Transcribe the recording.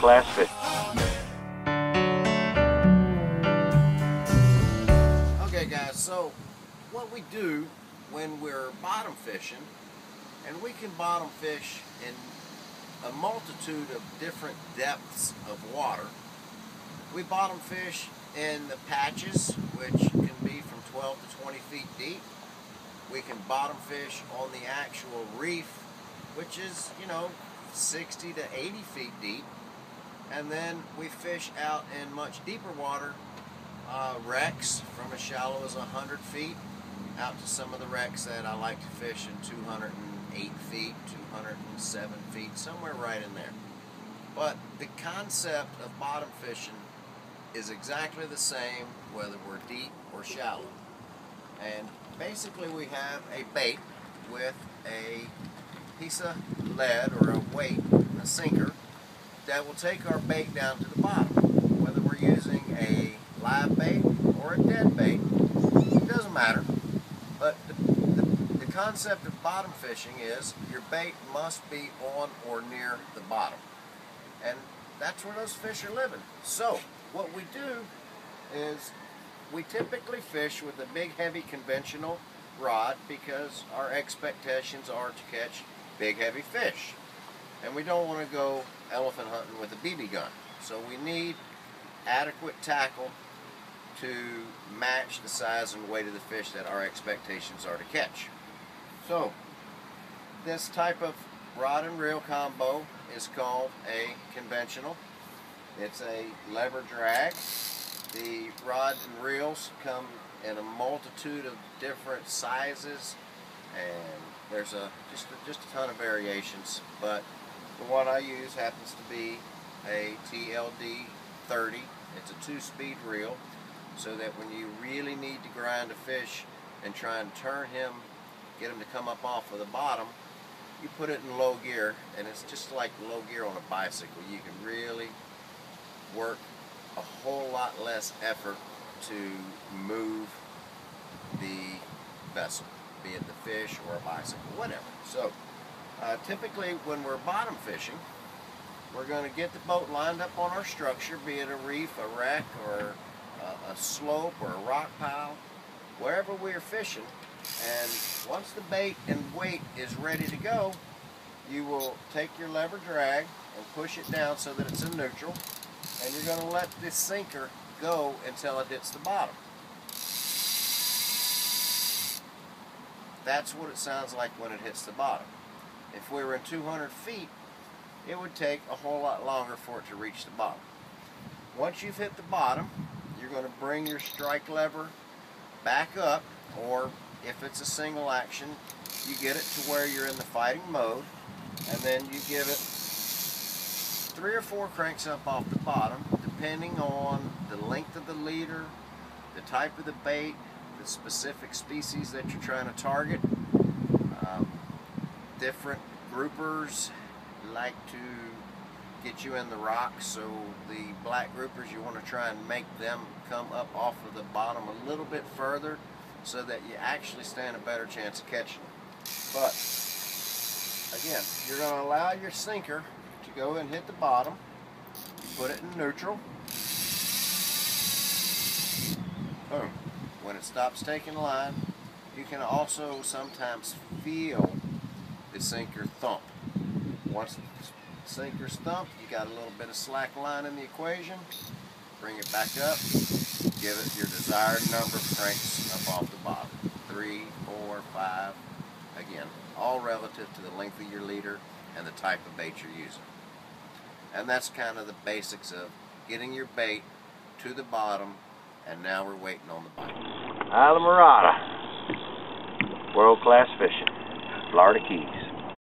world-class fishing. Okay guys, so what we do when we're bottom fishing, and we can bottom fish in a multitude of different depths of water. We bottom fish in the patches, which can be from 12 to 20 feet deep. We can bottom fish on the actual reef, which is, 60 to 80 feet deep. And then we fish out in much deeper water, wrecks from as shallow as 100 feet out to some of the wrecks that I like to fish in 208 feet, 207 feet, somewhere right in there. But the concept of bottom fishing is exactly the same whether we're deep or shallow. And basically we have a bait with a piece of lead or a weight, a sinker, that will take our bait down to the bottom. Whether we're using a live bait or a dead bait, it doesn't matter. But the concept of bottom fishing is your bait must be on or near the bottom. And that's where those fish are living. So what we do is we typically fish with a big heavy conventional rod because our expectations are to catch big heavy fish. And we don't want to go elephant hunting with a BB gun. So we need adequate tackle to match the size and weight of the fish that our expectations are to catch. So this type of rod and reel combo is called a conventional. It's a lever drag. The rod and reels come in a multitude of different sizes, and there's just a ton of variations, but the one I use happens to be a TLD 30. It's a 2-speed reel, so that when you really need to grind a fish and try and turn him, get him to come up off of the bottom, you put it in low gear, and it's just like low gear on a bicycle. You can really work a whole lot less effort to move the vessel, be it the fish or a bicycle, whatever. So typically when we're bottom fishing, we're going to get the boat lined up on our structure, be it a reef, a wreck, or a slope, or a rock pile, wherever we are fishing. And once the bait and weight is ready to go, you will take your lever drag and push it down so that it's in neutral, and you're going to let this sinker go until it hits the bottom. That's what it sounds like when it hits the bottom. If we were in 200 feet, it would take a whole lot longer for it to reach the bottom. Once you've hit the bottom, you're going to bring your strike lever back up, or if it's a single action, you get it to where you're in the fighting mode, and then you give it 3 or 4 cranks up off the bottom, depending on the length of the leader, the type of the bait, the specific species that you're trying to target. Different groupers like to get you in the rocks, so the black groupers, you want to try and make them come up off of the bottom a little bit further so that you actually stand a better chance of catching them. But again, you're going to allow your sinker to go and hit the bottom. You put it in neutral. Boom. When it stops taking line, you can also sometimes feel the sinker thump. Once the sinker's thumped, you got a little bit of slack line in the equation. Bring it back up. Give it your desired number of cranks up off the bottom. 3, 4, 5. Again, all relative to the length of your leader and the type of bait you're using. And that's kind of the basics of getting your bait to the bottom, and now we're waiting on the bite. Islamorada, world-class fishing, Florida Keys.